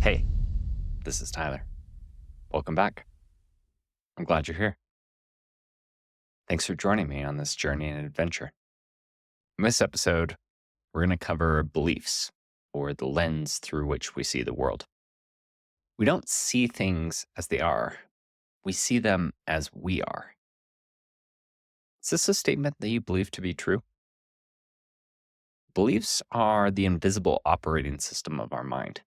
Hey, this is Tyler. Welcome back. I'm glad you're here. Thanks for joining me on this journey and adventure. In this episode, we're going to cover beliefs, or the lens through which we see the world. We don't see things as they are, we see them as we are. Is this a statement that you believe to be true? Beliefs are the invisible operating system of our mind.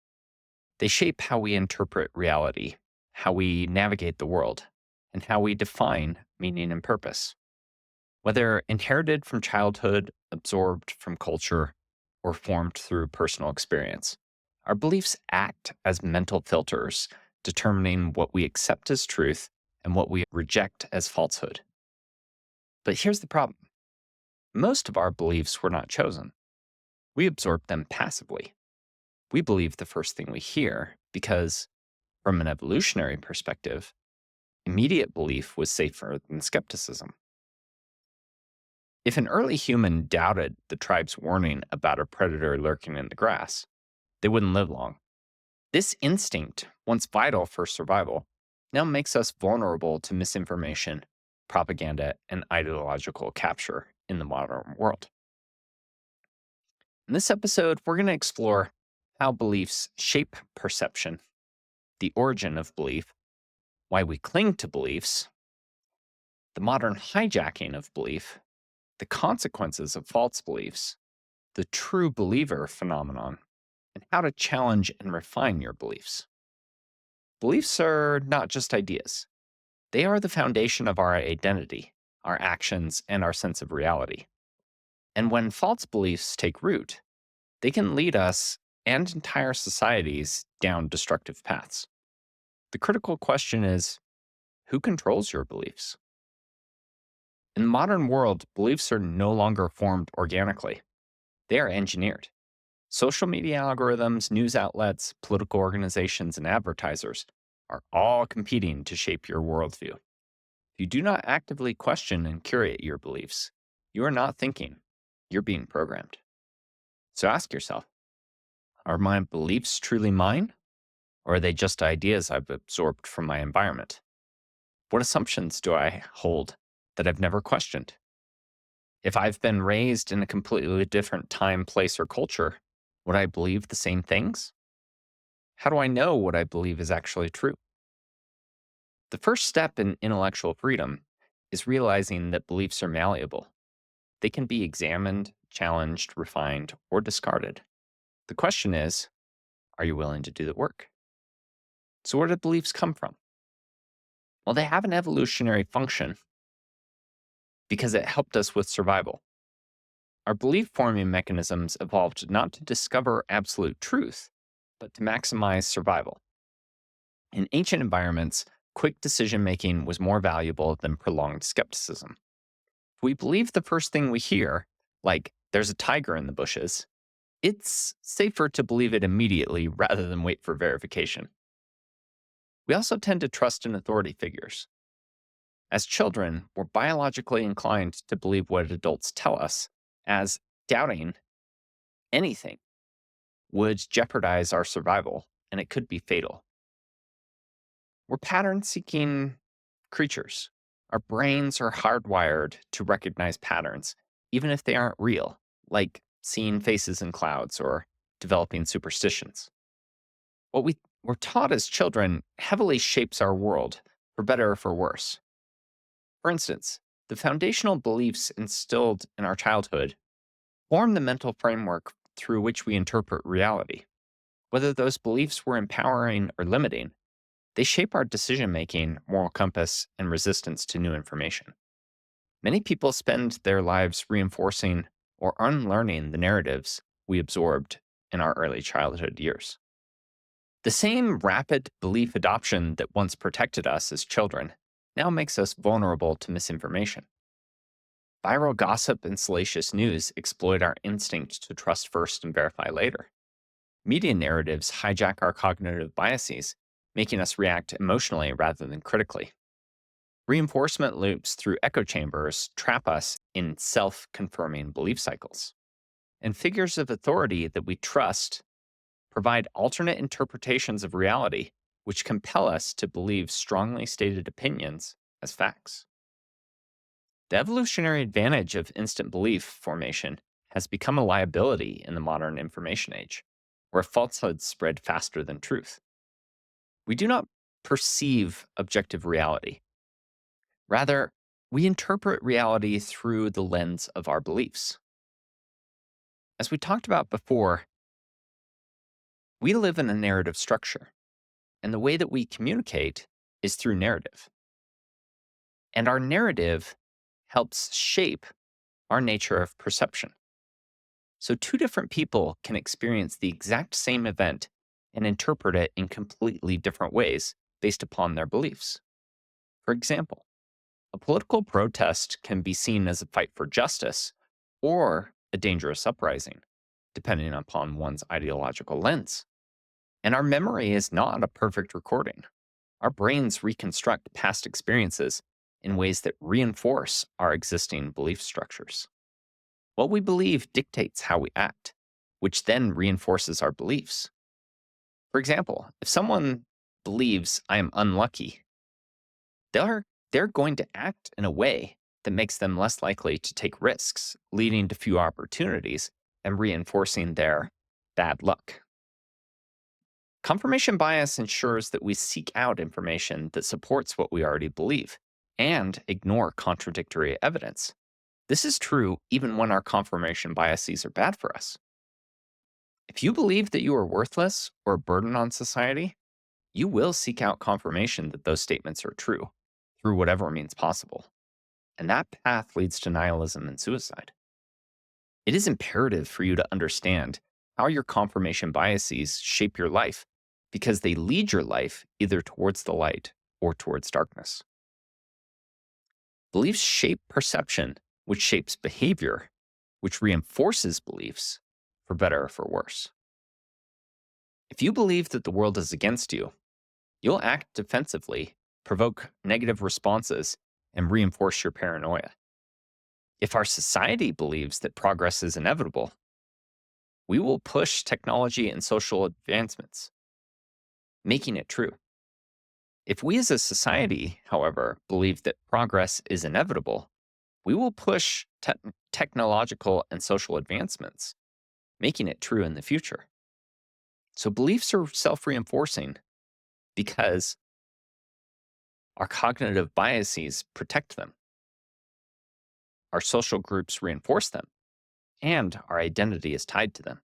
They shape how we interpret reality, how we navigate the world, and how we define meaning and purpose. Whether inherited from childhood, absorbed from culture, or formed through personal experience, our beliefs act as mental filters, determining what we accept as truth and what we reject as falsehood. But here's the problem: most of our beliefs were not chosen. We absorb them passively. We believe the first thing we hear because, from an evolutionary perspective, immediate belief was safer than skepticism. If an early human doubted the tribe's warning about a predator lurking in the grass, they wouldn't live long. This instinct, once vital for survival, now makes us vulnerable to misinformation, propaganda, and ideological capture in the modern world. In this episode, we're going to explore how beliefs shape perception, the origin of belief, why we cling to beliefs, the modern hijacking of belief, the consequences of false beliefs, the true believer phenomenon, and how to challenge and refine your beliefs. Beliefs are not just ideas. They are the foundation of our identity, our actions, and our sense of reality. And when false beliefs take root, they can lead us and entire societies down destructive paths. The critical question is, who controls your beliefs? In the modern world, beliefs are no longer formed organically. They are engineered. Social media algorithms, news outlets, political organizations, and advertisers are all competing to shape your worldview. If you do not actively question and curate your beliefs, you are not thinking, you're being programmed. So ask yourself, are my beliefs truly mine? Or are they just ideas I've absorbed from my environment? What assumptions do I hold that I've never questioned? If I've been raised in a completely different time, place, or culture, would I believe the same things? How do I know what I believe is actually true? The first step in intellectual freedom is realizing that beliefs are malleable. They can be examined, challenged, refined, or discarded. The question is, are you willing to do the work? So, where do beliefs come from? Well, they have an evolutionary function because it helped us with survival. Our belief forming mechanisms evolved not to discover absolute truth, but to maximize survival. In ancient environments, quick decision making was more valuable than prolonged skepticism. If we believe the first thing we hear, like there's a tiger in the bushes, it's safer to believe it immediately rather than wait for verification. We also tend to trust in authority figures. As children, we're biologically inclined to believe what adults tell us, as doubting anything would jeopardize our survival, and it could be fatal. We're pattern seeking creatures. Our brains are hardwired to recognize patterns, even if they aren't real, like seeing faces in clouds or developing superstitions. What we were taught as children heavily shapes our world, for better or for worse. For instance, the foundational beliefs instilled in our childhood form the mental framework through which we interpret reality. Whether those beliefs were empowering or limiting, they shape our decision making, moral compass, and resistance to new information. Many people spend their lives reinforcing or unlearning the narratives we absorbed in our early childhood years. The same rapid belief adoption that once protected us as children now makes us vulnerable to misinformation. Viral gossip and salacious news exploit our instinct to trust first and verify later. Media narratives hijack our cognitive biases, making us react emotionally rather than critically. Reinforcement loops through echo chambers trap us in self confirming belief cycles. And figures of authority that we trust provide alternate interpretations of reality, which compel us to believe strongly stated opinions as facts. The evolutionary advantage of instant belief formation has become a liability in the modern information age, where falsehoods spread faster than truth. We do not perceive objective reality. Rather, we interpret reality through the lens of our beliefs. As we talked about before, we live in a narrative structure, and the way that we communicate is through narrative. And our narrative helps shape our nature of perception. So, two different people can experience the exact same event and interpret it in completely different ways based upon their beliefs. For example, a political protest can be seen as a fight for justice or a dangerous uprising, depending upon one's ideological lens. And our memory is not a perfect recording. Our brains reconstruct past experiences in ways that reinforce our existing belief structures. What we believe dictates how we act, which then reinforces our beliefs. For example, if someone believes I am unlucky, they're going to act in a way that makes them less likely to take risks, leading to few opportunities and reinforcing their bad luck. Confirmation bias ensures that we seek out information that supports what we already believe and ignore contradictory evidence. This is true even when our confirmation biases are bad for us. If you believe that you are worthless or a burden on society, you will seek out confirmation that those statements are true through whatever means possible. And that path leads to nihilism and suicide. It is imperative for you to understand how your confirmation biases shape your life because they lead your life either towards the light or towards darkness. Beliefs shape perception, which shapes behavior, which reinforces beliefs, for better or for worse. If you believe that the world is against you, you'll act defensively, provoke negative responses, and reinforce your paranoia. If our society believes that progress is inevitable, we will push technology and social advancements, making it true. If we as a society, however, believe that progress is inevitable, we will push technological and social advancements, making it true in the future. So beliefs are self reinforcing because our cognitive biases protect them, our social groups reinforce them, and our identity is tied to them.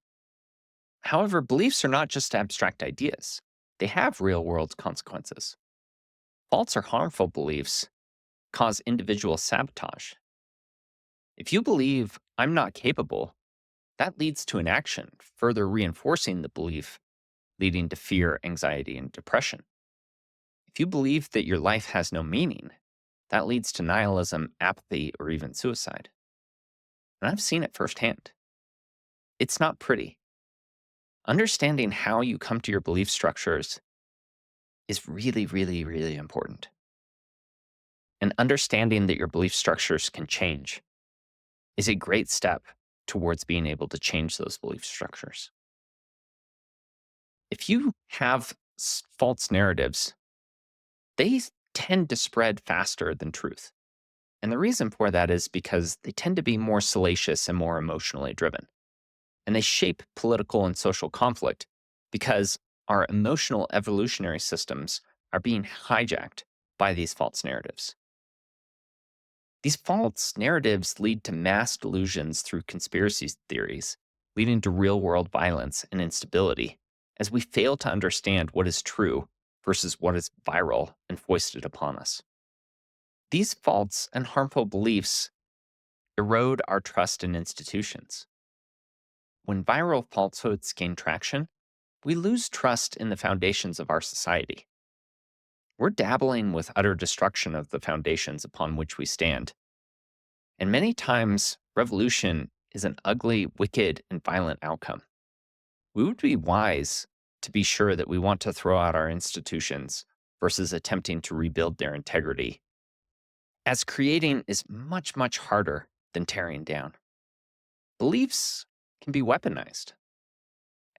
However, beliefs are not just abstract ideas, they have real world consequences. False or harmful beliefs cause individual sabotage. If you believe I'm not capable, that leads to inaction, further reinforcing the belief, leading to fear, anxiety, and depression. If you believe that your life has no meaning, that leads to nihilism, apathy, or even suicide. And I've seen it firsthand. It's not pretty. Understanding how you come to your belief structures is really, really, really important. And understanding that your belief structures can change is a great step towards being able to change those belief structures. If you have false narratives, they tend to spread faster than truth. And the reason for that is because they tend to be more salacious and more emotionally driven. And they shape political and social conflict because our emotional evolutionary systems are being hijacked by these false narratives. These false narratives lead to mass delusions through conspiracy theories, leading to real world violence and instability as we fail to understand what is true versus what is viral and foisted upon us. These false and harmful beliefs erode our trust in institutions. When viral falsehoods gain traction, we lose trust in the foundations of our society. We're dabbling with utter destruction of the foundations upon which we stand. And many times, revolution is an ugly, wicked, and violent outcome. We would be wise to be sure that we want to throw out our institutions versus attempting to rebuild their integrity, as creating is much, much harder than tearing down. Beliefs can be weaponized.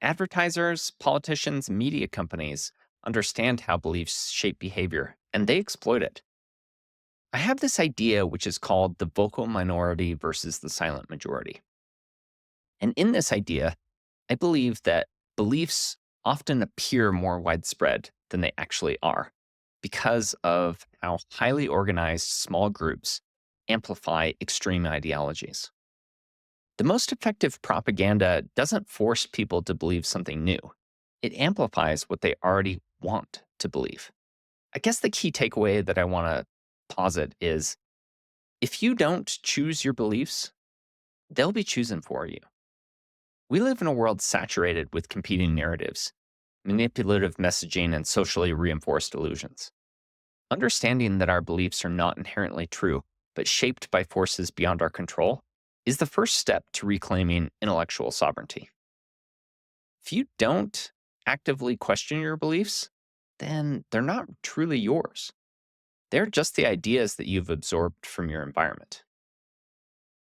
Advertisers, politicians, media companies understand how beliefs shape behavior, and they exploit it. I have this idea which is called the vocal minority versus the silent majority. And in this idea, I believe that beliefs often appear more widespread than they actually are because of how highly organized small groups amplify extreme ideologies. The most effective propaganda doesn't force people to believe something new, it amplifies what they already want to believe. I guess the key takeaway that I want to posit is if you don't choose your beliefs, they'll be chosen for you. We live in a world saturated with competing narratives, manipulative messaging, and socially reinforced illusions. Understanding that our beliefs are not inherently true, but shaped by forces beyond our control, is the first step to reclaiming intellectual sovereignty. If you don't actively question your beliefs, then they're not truly yours. They're just the ideas that you've absorbed from your environment.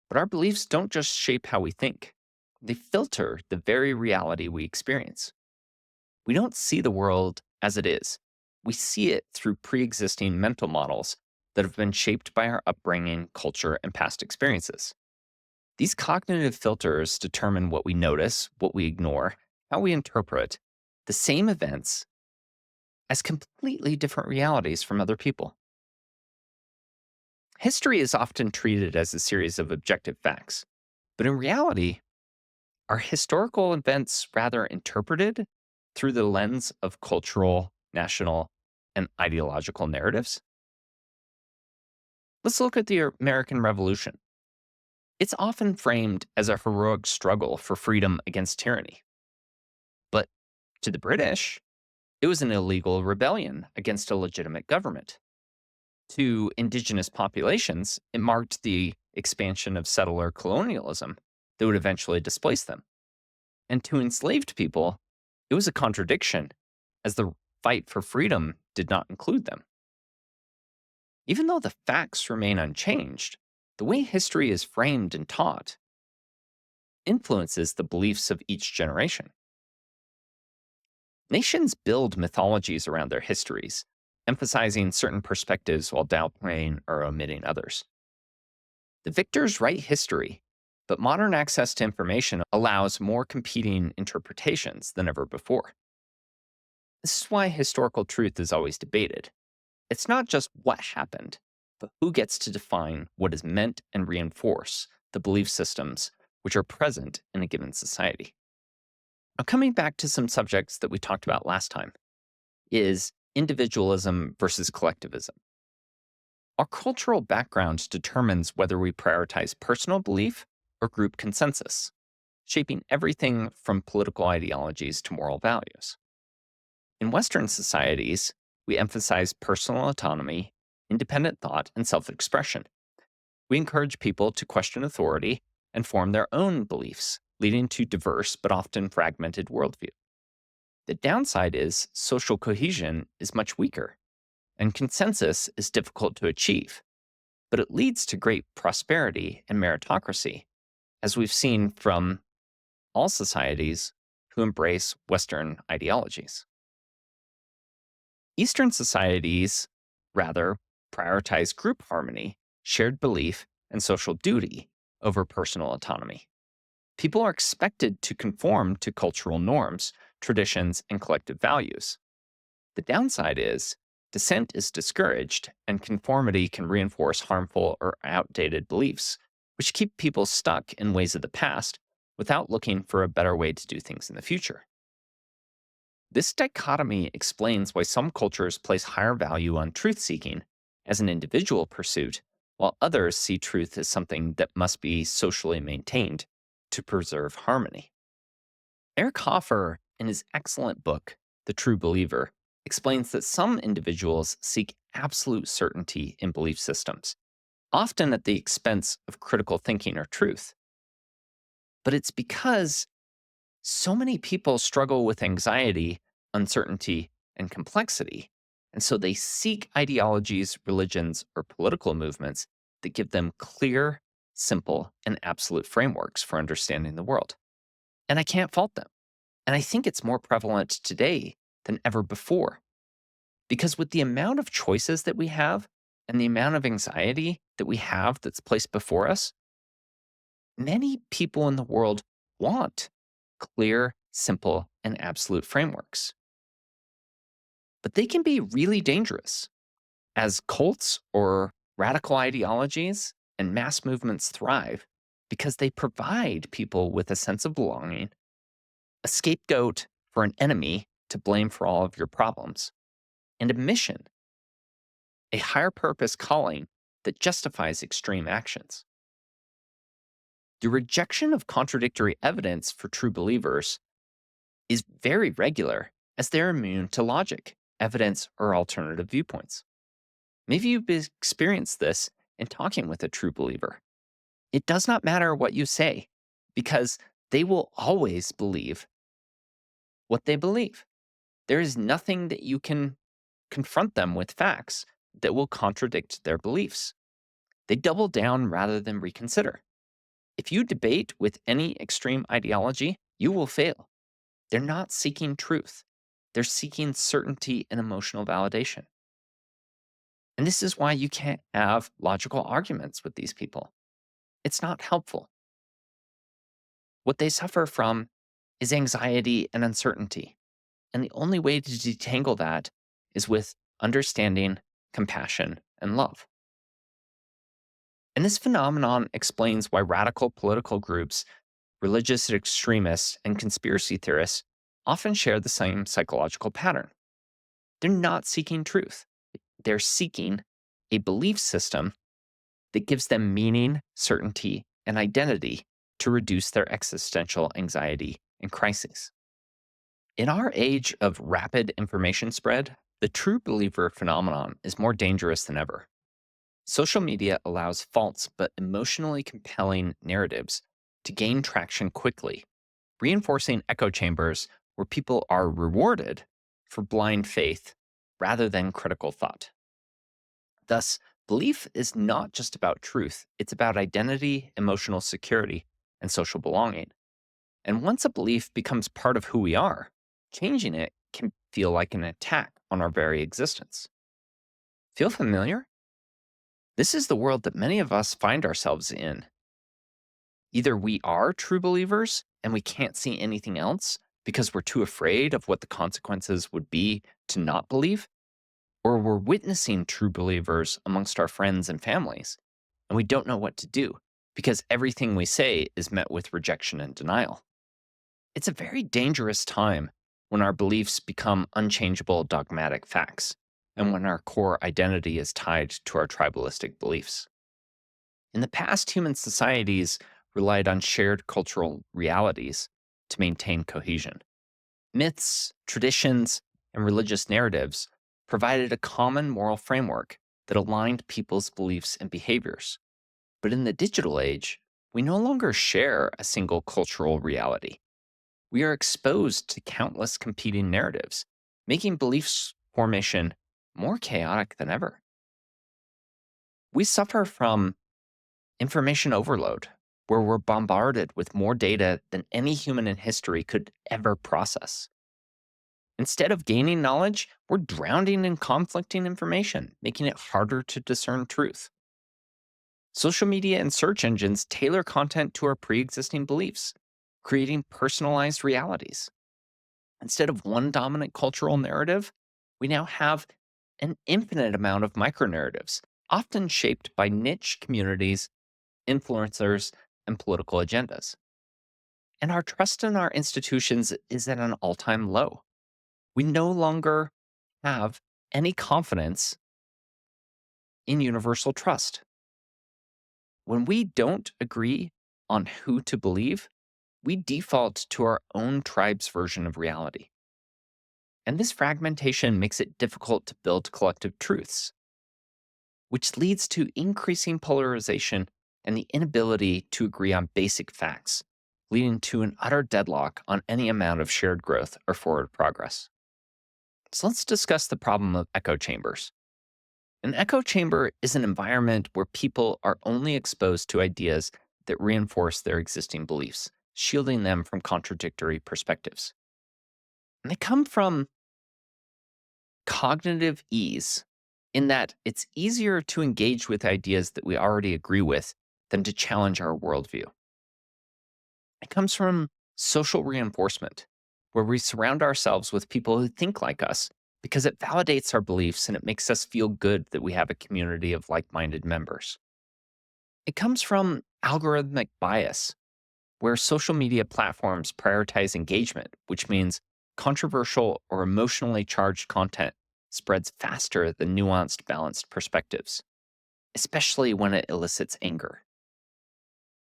But our beliefs don't just shape how we think, they filter the very reality we experience. We don't see the world as it is, we see it through pre existing mental models that have been shaped by our upbringing, culture, and past experiences. These cognitive filters determine what we notice, what we ignore, how we interpret the same events as completely different realities from other people. History is often treated as a series of objective facts, but in reality, are historical events rather interpreted through the lens of cultural, national, and ideological narratives? Let's look at the American Revolution. It's often framed as a heroic struggle for freedom against tyranny. But to the British, it was an illegal rebellion against a legitimate government. To indigenous populations, it marked the expansion of settler colonialism that would eventually displace them. And to enslaved people, it was a contradiction, as the fight for freedom did not include them. Even though the facts remain unchanged, the way history is framed and taught influences the beliefs of each generation. Nations build mythologies around their histories, emphasizing certain perspectives while downplaying or omitting others. The victors write history, but modern access to information allows more competing interpretations than ever before. This is why historical truth is always debated. It's not just what happened, but who gets to define what is meant and reinforce the belief systems which are present in a given society. Now, coming back to some subjects that we talked about last time, is individualism versus collectivism. Our cultural background determines whether we prioritize personal belief or group consensus, shaping everything from political ideologies to moral values. In Western societies, we emphasize personal autonomy, independent thought, and self expression. We encourage people to question authority and form their own beliefs, leading to diverse but often fragmented worldview. The downside is social cohesion is much weaker, and consensus is difficult to achieve, but it leads to great prosperity and meritocracy, as we've seen from all societies who embrace Western ideologies. Eastern societies, rather, prioritize group harmony, shared belief, and social duty over personal autonomy. People are expected to conform to cultural norms, traditions, and collective values. The downside is dissent is discouraged, and conformity can reinforce harmful or outdated beliefs, which keep people stuck in ways of the past without looking for a better way to do things in the future. This dichotomy explains why some cultures place higher value on truth seeking as an individual pursuit, while others see truth as something that must be socially maintained to preserve harmony. Eric Hoffer, in his excellent book, The True Believer, explains that some individuals seek absolute certainty in belief systems, often at the expense of critical thinking or truth. But it's because so many people struggle with anxiety, uncertainty, and complexity, and so they seek ideologies, religions, or political movements that give them clear, simple, and absolute frameworks for understanding the world. And I can't fault them. And I think it's more prevalent today than ever before. Because with the amount of choices that we have and the amount of anxiety that we have that's placed before us, many people in the world want clear, simple, and absolute frameworks. But they can be really dangerous as cults or radical ideologies and mass movements thrive because they provide people with a sense of belonging, a scapegoat for an enemy to blame for all of your problems, and a mission, a higher purpose calling that justifies extreme actions. The rejection of contradictory evidence for true believers is very regular as they're immune to logic, evidence, or alternative viewpoints. Maybe you've experienced this in talking with a true believer. It does not matter what you say because they will always believe what they believe. There is nothing that you can confront them with facts that will contradict their beliefs. They double down rather than reconsider. If you debate with any extreme ideology, you will fail. They're not seeking truth, they're seeking certainty and emotional validation. And this is why you can't have logical arguments with these people. It's not helpful. What they suffer from is anxiety and uncertainty. And the only way to detangle that is with understanding, compassion, and love. And this phenomenon explains why radical political groups, religious extremists, and conspiracy theorists often share the same psychological pattern. They're not seeking truth, they're seeking a belief system that gives them meaning, certainty, and identity to reduce their existential anxiety and crises. In our age of rapid information spread, the true believer phenomenon is more dangerous than ever. Social media allows false but emotionally compelling narratives to gain traction quickly, reinforcing echo chambers where people are rewarded for blind faith rather than critical thought. Thus, belief is not just about truth, it's about identity, emotional security, and social belonging. And once a belief becomes part of who we are, changing it can feel like an attack on our very existence. Feel familiar? This is the world that many of us find ourselves in. Either we are true believers and we can't see anything else because we're too afraid of what the consequences would be to not believe, or we're witnessing true believers amongst our friends and families, and we don't know what to do because everything we say is met with rejection and denial. It's a very dangerous time when our beliefs become unchangeable dogmatic facts and when our core identity is tied to our tribalistic beliefs. In the past, human societies relied on shared cultural realities to maintain cohesion. Myths, traditions, and religious narratives provided a common moral framework that aligned people's beliefs and behaviors. But in the digital age, we no longer share a single cultural reality. We are exposed to countless competing narratives, making beliefs formation more chaotic than ever. We suffer from information overload, where we're bombarded with more data than any human in history could ever process. Instead of gaining knowledge, we're drowning in conflicting information, making it harder to discern truth. Social media and search engines tailor content to our pre existing beliefs, creating personalized realities. Instead of one dominant cultural narrative, we now have an infinite amount of micro narratives, often shaped by niche communities, influencers, and political agendas. And our trust in our institutions is at an all time low. We no longer have any confidence in universal trust. When we don't agree on who to believe, we default to our own tribe's version of reality. And this fragmentation makes it difficult to build collective truths, which leads to increasing polarization and the inability to agree on basic facts, leading to an utter deadlock on any amount of shared growth or forward progress. So let's discuss the problem of echo chambers. An echo chamber is an environment where people are only exposed to ideas that reinforce their existing beliefs, shielding them from contradictory perspectives. And they come from cognitive ease, in that it's easier to engage with ideas that we already agree with than to challenge our worldview. It comes from social reinforcement, where we surround ourselves with people who think like us because it validates our beliefs and it makes us feel good that we have a community of like minded members. It comes from algorithmic bias, where social media platforms prioritize engagement, which means controversial or emotionally charged content spreads faster than nuanced, balanced perspectives, especially when it elicits anger.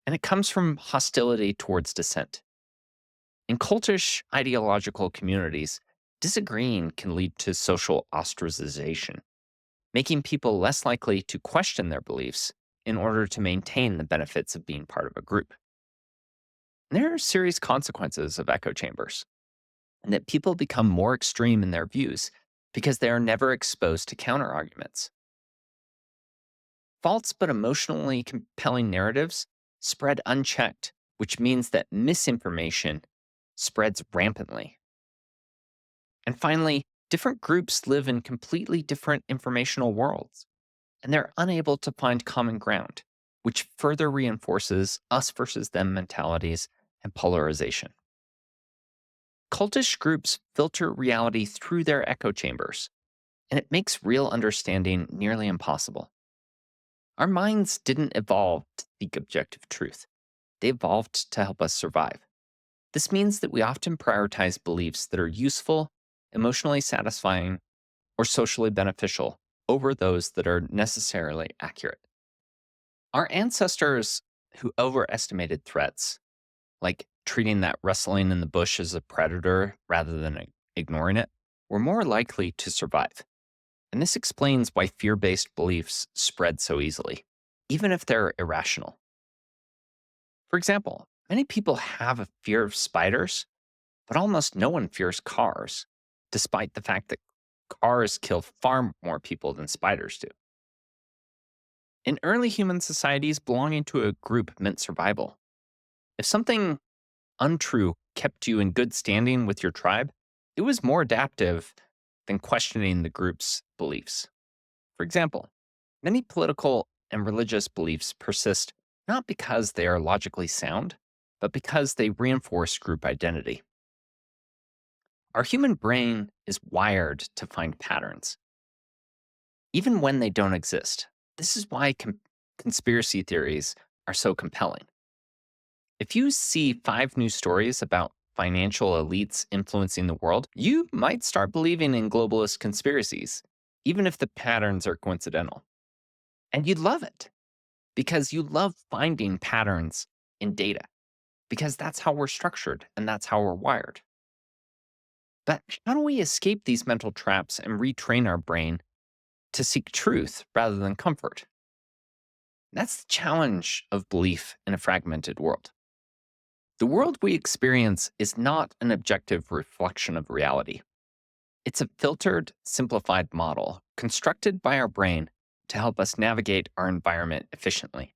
And it comes from hostility towards dissent. In cultish ideological communities, disagreeing can lead to social ostracization, making people less likely to question their beliefs in order to maintain the benefits of being part of a group. And there are serious consequences of echo chambers, and that people become more extreme in their views because they are never exposed to counterarguments. False but emotionally compelling narratives spread unchecked, which means that misinformation spreads rampantly. And finally, different groups live in completely different informational worlds, and they're unable to find common ground, which further reinforces us versus them mentalities and polarization. Cultish groups filter reality through their echo chambers, and it makes real understanding nearly impossible. Our minds didn't evolve to seek objective truth, they evolved to help us survive. This means that we often prioritize beliefs that are useful, emotionally satisfying, or socially beneficial over those that are necessarily accurate. Our ancestors who overestimated threats, like treating that rustling in the bush as a predator rather than ignoring it, were more likely to survive. And this explains why fear based beliefs spread so easily, even if they're irrational. For example, many people have a fear of spiders, but almost no one fears cars, despite the fact that cars kill far more people than spiders do. In early human societies, belonging to a group meant survival. If something untrue kept you in good standing with your tribe, it was more adaptive than questioning the group's beliefs. For example, many political and religious beliefs persist not because they are logically sound, but because they reinforce group identity. Our human brain is wired to find patterns, even when they don't exist. This is why conspiracy theories are so compelling. If you see 5 new stories about financial elites influencing the world, you might start believing in globalist conspiracies, even if the patterns are coincidental. And you'd love it because you love finding patterns in data, because that's how we're structured and that's how we're wired. But how do we escape these mental traps and retrain our brain to seek truth rather than comfort? That's the challenge of belief in a fragmented world. The world we experience is not an objective reflection of reality. It's a filtered, simplified model constructed by our brain to help us navigate our environment efficiently.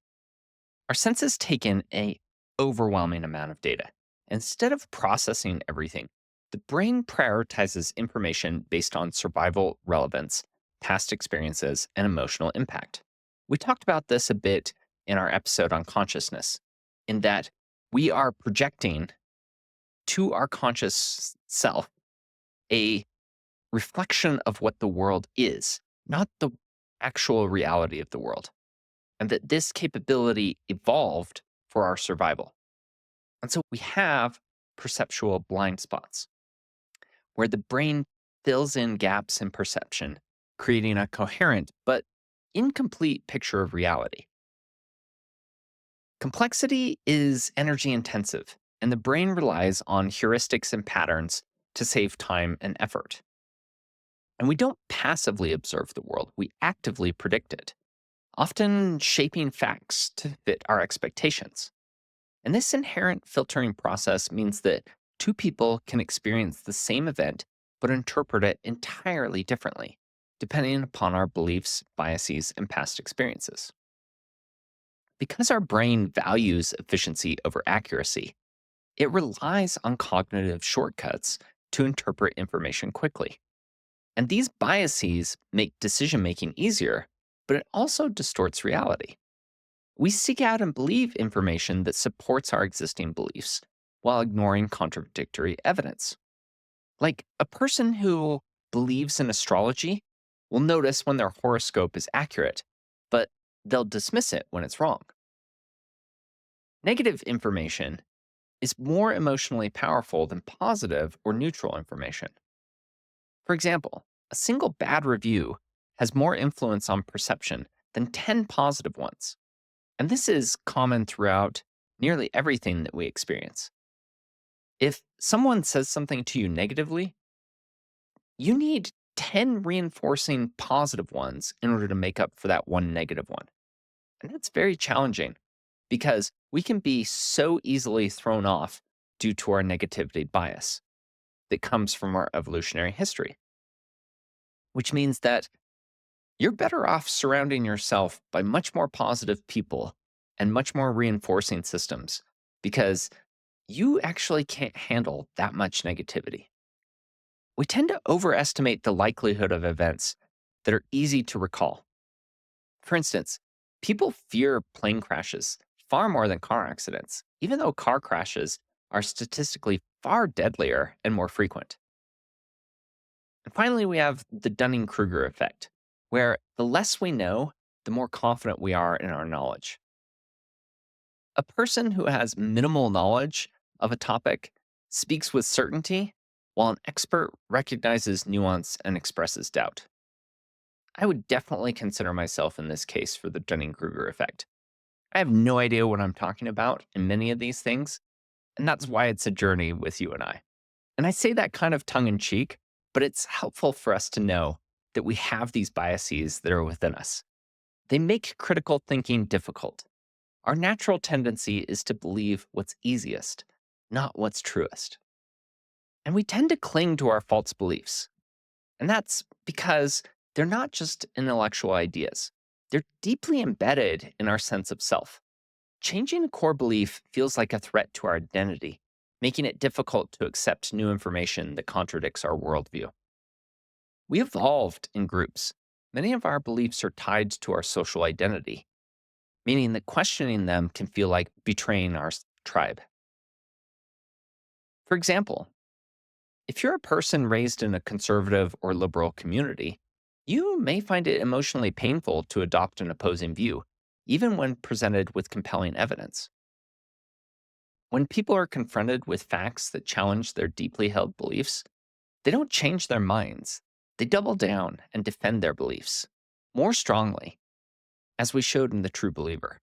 Our senses take in a overwhelming amount of data. Instead of processing everything, the brain prioritizes information based on survival relevance, past experiences, and emotional impact. We talked about this a bit in our episode on consciousness, in that we are projecting to our conscious self a reflection of what the world is, not the actual reality of the world, and that this capability evolved for our survival. And so we have perceptual blind spots where the brain fills in gaps in perception, creating a coherent but incomplete picture of reality. Complexity is energy intensive, and the brain relies on heuristics and patterns to save time and effort. And we don't passively observe the world, we actively predict it, often shaping facts to fit our expectations. And this inherent filtering process means that two people can experience the same event but interpret it entirely differently, depending upon our beliefs, biases, and past experiences. Because our brain values efficiency over accuracy, it relies on cognitive shortcuts to interpret information quickly. And these biases make decision making easier, but it also distorts reality. We seek out and believe information that supports our existing beliefs while ignoring contradictory evidence. Like a person who believes in astrology will notice when their horoscope is accurate, but they'll dismiss it when it's wrong. Negative information is more emotionally powerful than positive or neutral information. For example, a single bad review has more influence on perception than 10 positive ones. And this is common throughout nearly everything that we experience. If someone says something to you negatively, you need 10 reinforcing positive ones in order to make up for that one negative one. And that's very challenging because we can be so easily thrown off due to our negativity bias that comes from our evolutionary history, which means that you're better off surrounding yourself by much more positive people and much more reinforcing systems because you actually can't handle that much negativity. We tend to overestimate the likelihood of events that are easy to recall. For instance, people fear plane crashes far more than car accidents, even though car crashes are statistically far deadlier and more frequent. And finally, we have the Dunning Kruger effect, where the less we know, the more confident we are in our knowledge. A person who has minimal knowledge of a topic speaks with certainty, while an expert recognizes nuance and expresses doubt. I would definitely consider myself in this case for the Dunning Kruger effect. I have no idea what I'm talking about in many of these things, and that's why it's a journey with you and I. And I say that kind of tongue in cheek, but it's helpful for us to know that we have these biases that are within us. They make critical thinking difficult. Our natural tendency is to believe what's easiest, not what's truest. And we tend to cling to our false beliefs. And that's because they're not just intellectual ideas, they're deeply embedded in our sense of self. Changing a core belief feels like a threat to our identity, making it difficult to accept new information that contradicts our worldview. We evolved in groups. Many of our beliefs are tied to our social identity, meaning that questioning them can feel like betraying our tribe. For example, if you're a person raised in a conservative or liberal community, you may find it emotionally painful to adopt an opposing view, even when presented with compelling evidence. When people are confronted with facts that challenge their deeply held beliefs, they don't change their minds. They double down and defend their beliefs more strongly, as we showed in The True Believer.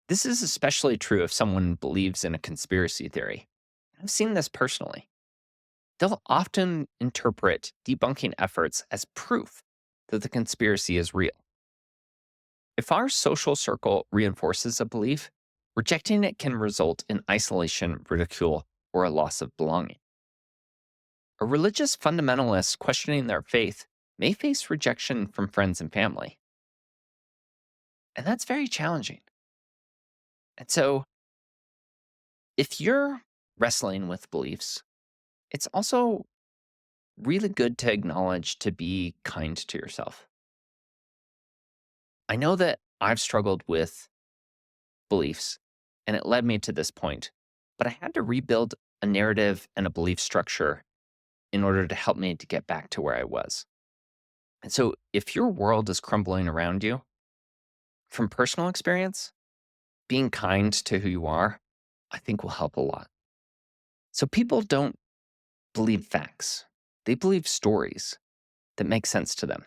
This is especially true if someone believes in a conspiracy theory. I've seen this personally. They'll often interpret debunking efforts as proof that the conspiracy is real. If our social circle reinforces a belief, rejecting it can result in isolation, ridicule, or a loss of belonging. A religious fundamentalist questioning their faith may face rejection from friends and family. And that's very challenging. And so, if you're wrestling with beliefs, it's also really good to acknowledge to be kind to yourself. I know that I've struggled with beliefs and it led me to this point, but I had to rebuild a narrative and a belief structure in order to help me to get back to where I was. And so, if your world is crumbling around you, from personal experience, being kind to who you are, I think will help a lot. So, people don't believe facts, they believe stories that make sense to them.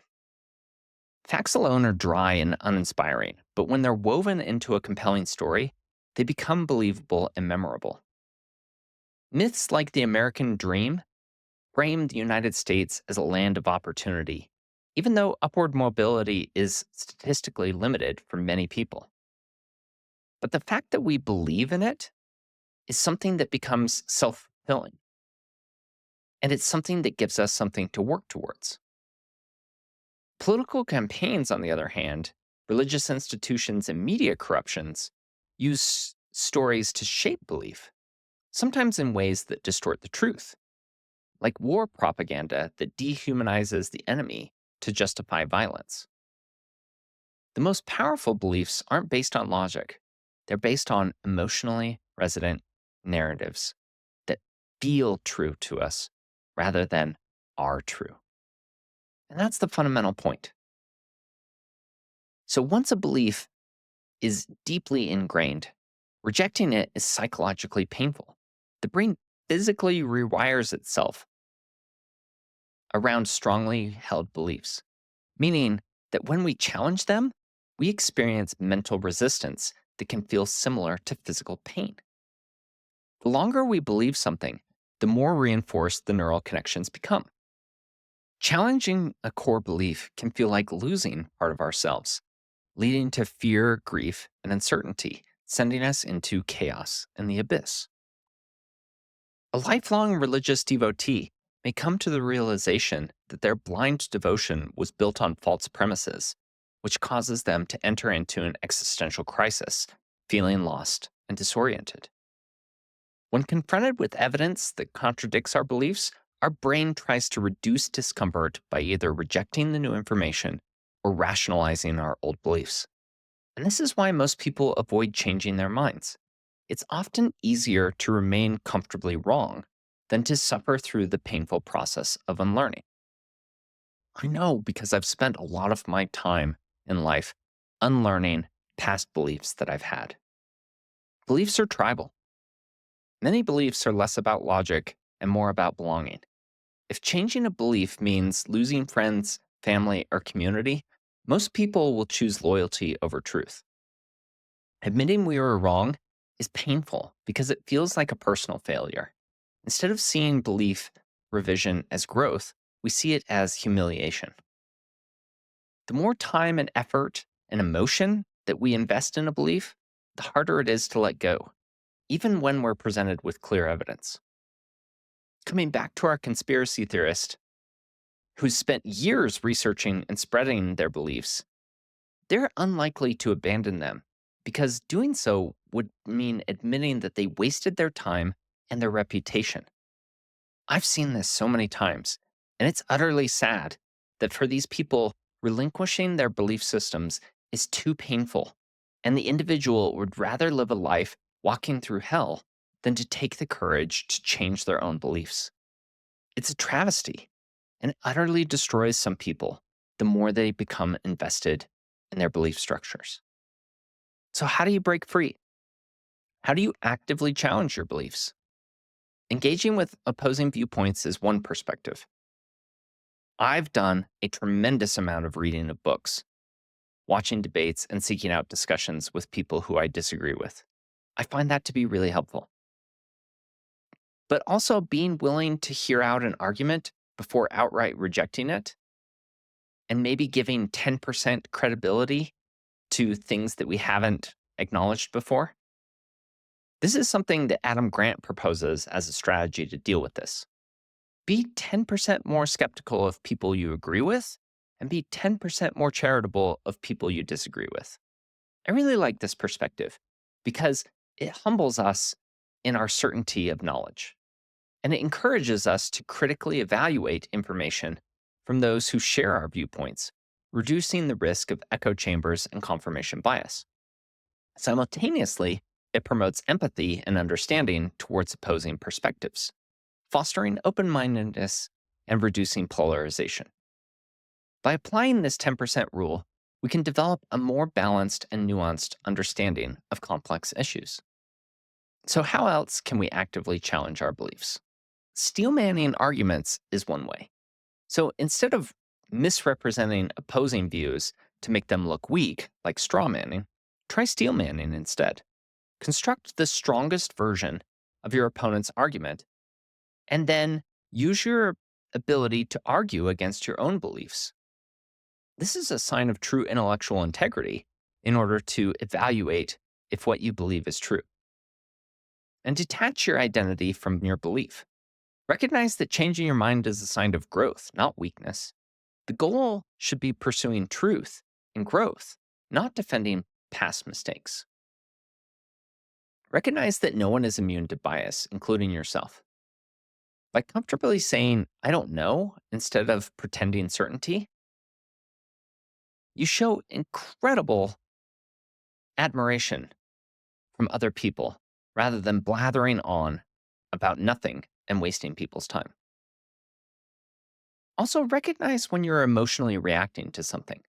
Facts alone are dry and uninspiring, but when they're woven into a compelling story, they become believable and memorable. Myths like the American dream frame the United States as a land of opportunity, even though upward mobility is statistically limited for many people. But the fact that we believe in it is something that becomes self fulfilling, and it's something that gives us something to work towards. Political campaigns, on the other hand, religious institutions, and media corruptions use stories to shape belief, sometimes in ways that distort the truth. like war propaganda that dehumanizes the enemy to justify violence. The most powerful beliefs aren't based on logic, they're based on emotionally resonant narratives that feel true to us rather than are true. And that's the fundamental point. So once a belief is deeply ingrained, rejecting it is psychologically painful. The brain physically rewires itself around strongly held beliefs, meaning that when we challenge them, we experience mental resistance that can feel similar to physical pain. The longer we believe something, the more reinforced the neural connections become. Challenging a core belief can feel like losing part of ourselves, leading to fear, grief, and uncertainty, sending us into chaos and the abyss. A lifelong religious devotee may come to the realization that their blind devotion was built on false premises, which causes them to enter into an existential crisis, feeling lost and disoriented. When confronted with evidence that contradicts our beliefs, our brain tries to reduce discomfort by either rejecting the new information or rationalizing our old beliefs. And this is why most people avoid changing their minds. It's often easier to remain comfortably wrong than to suffer through the painful process of unlearning. I know because I've spent a lot of my time in life unlearning past beliefs that I've had. Beliefs are tribal. Many beliefs are less about logic and more about belonging. If changing a belief means losing friends, family, or community, most people will choose loyalty over truth. Admitting we were wrong is painful because it feels like a personal failure. Instead of seeing belief revision as growth, we see it as humiliation. The more time and effort and emotion that we invest in a belief, the harder it is to let go, even when we're presented with clear evidence. Coming back to our conspiracy theorist who's spent years researching and spreading their beliefs, they're unlikely to abandon them because doing so would mean admitting that they wasted their time and their reputation. I've seen this so many times, and it's utterly sad that for these people, relinquishing their belief systems is too painful, and the individual would rather live a life walking through hell than to take the courage to change their own beliefs. It's a travesty, and it utterly destroys some people the more they become invested in their belief structures. So, how do you break free? How do you actively challenge your beliefs? Engaging with opposing viewpoints is one perspective. I've done a tremendous amount of reading of books, watching debates, and seeking out discussions with people who I disagree with. I find that to be really helpful. But also being willing to hear out an argument before outright rejecting it, and maybe giving 10% credibility to things that we haven't acknowledged before. This is something that Adam Grant proposes as a strategy to deal with this. Be 10% more skeptical of people you agree with, and be 10% more charitable of people you disagree with. I really like this perspective because it humbles us in our certainty of knowledge, and it encourages us to critically evaluate information from those who share our viewpoints, reducing the risk of echo chambers and confirmation bias. Simultaneously, it promotes empathy and understanding towards opposing perspectives, fostering open mindedness and reducing polarization. By applying this 10% rule, we can develop a more balanced and nuanced understanding of complex issues. So, how else can we actively challenge our beliefs? Steelmanning arguments is one way. So, instead of misrepresenting opposing views to make them look weak, like strawmanning, try steelmanning instead. Construct the strongest version of your opponent's argument and then use your ability to argue against your own beliefs. This is a sign of true intellectual integrity in order to evaluate if what you believe is true. And detach your identity from your belief. Recognize that changing your mind is a sign of growth, not weakness. The goal should be pursuing truth and growth, not defending past mistakes. Recognize that no one is immune to bias, including yourself. By comfortably saying, I don't know, instead of pretending certainty, you show incredible admiration from other people rather than blathering on about nothing and wasting people's time. Also, recognize when you're emotionally reacting to something.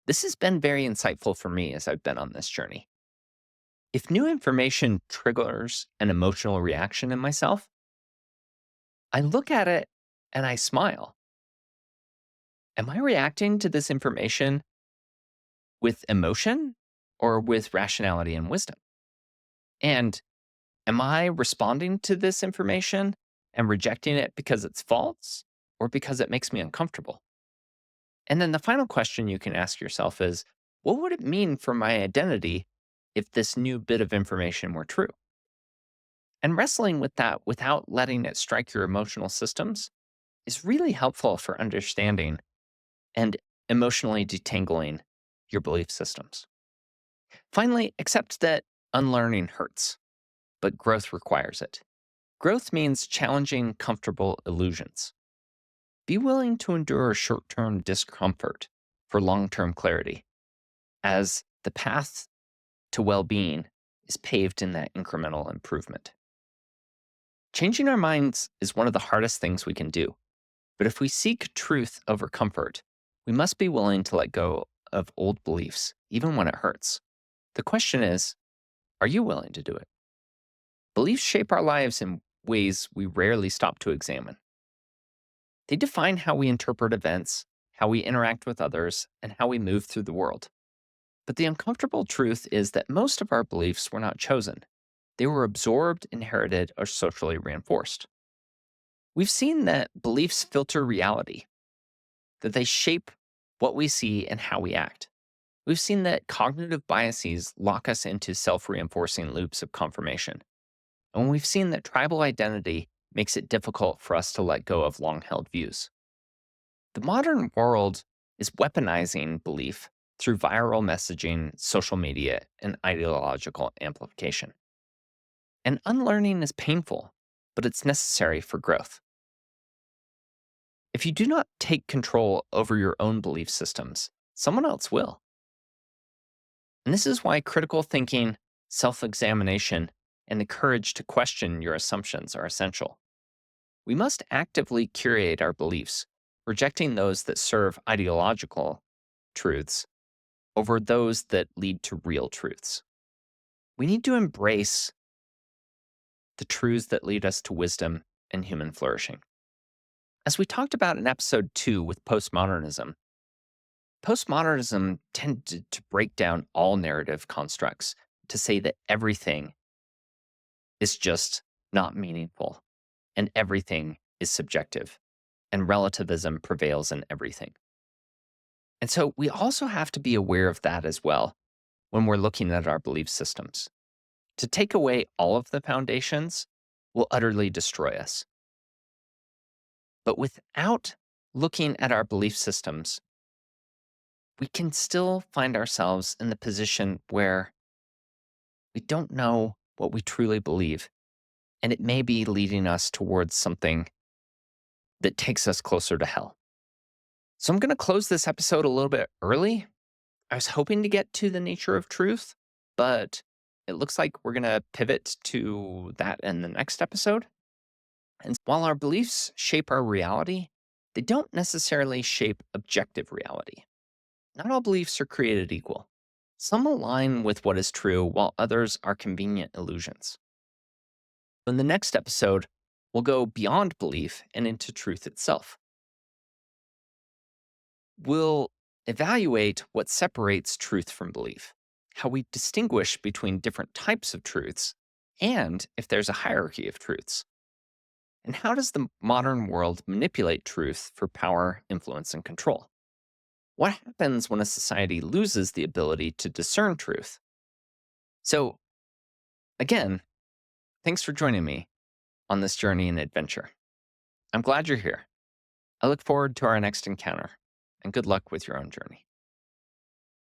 This has been very insightful for me as I've been on this journey. If new information triggers an emotional reaction in myself, I look at it and I smile. Am I reacting to this information with emotion or with rationality and wisdom? And am I responding to this information and rejecting it because it's false or because it makes me uncomfortable? And then the final question you can ask yourself is, what would it mean for my identity if this new bit of information were true? And wrestling with that without letting it strike your emotional systems is really helpful for understanding and emotionally detangling your belief systems. Finally, accept that unlearning hurts, but growth requires it. Growth means challenging comfortable illusions. Be willing to endure short term discomfort for long term clarity, as the path to well being is paved in that incremental improvement. Changing our minds is one of the hardest things we can do. But if we seek truth over comfort, we must be willing to let go of old beliefs, even when it hurts. The question is, are you willing to do it? Beliefs shape our lives in ways we rarely stop to examine. They define how we interpret events, how we interact with others, and how we move through the world. But the uncomfortable truth is that most of our beliefs were not chosen. They were absorbed, inherited, or socially reinforced. We've seen that beliefs filter reality, that they shape what we see and how we act. We've seen that cognitive biases lock us into self reinforcing loops of confirmation. And we've seen that tribal identity makes it difficult for us to let go of long held views. The modern world is weaponizing belief through viral messaging, social media, and ideological amplification. And unlearning is painful, but it's necessary for growth. If you do not take control over your own belief systems, someone else will. And this is why critical thinking, self examination, and the courage to question your assumptions are essential. We must actively curate our beliefs, rejecting those that serve ideological truths over those that lead to real truths. We need to embrace the truths that lead us to wisdom and human flourishing. As we talked about in episode 2 with postmodernism, postmodernism tended to break down all narrative constructs to say that everything is just not meaningful and everything is subjective and relativism prevails in everything. And so we also have to be aware of that as well when we're looking at our belief systems. To take away all of the foundations will utterly destroy us. But without looking at our belief systems, we can still find ourselves in the position where we don't know what we truly believe, and it may be leading us towards something that takes us closer to hell. So I'm going to close this episode a little bit early. I was hoping to get to the nature of truth, but it looks like we're going to pivot to that in the next episode. And while our beliefs shape our reality, they don't necessarily shape objective reality. Not all beliefs are created equal. Some align with what is true, while others are convenient illusions. In the next episode, we'll go beyond belief and into truth itself. We'll evaluate what separates truth from belief, how we distinguish between different types of truths, and if there's a hierarchy of truths. And how does the modern world manipulate truth for power, influence, and control? What happens when a society loses the ability to discern truth? So, again, thanks for joining me on this journey and adventure. I'm glad you're here. I look forward to our next encounter, and good luck with your own journey.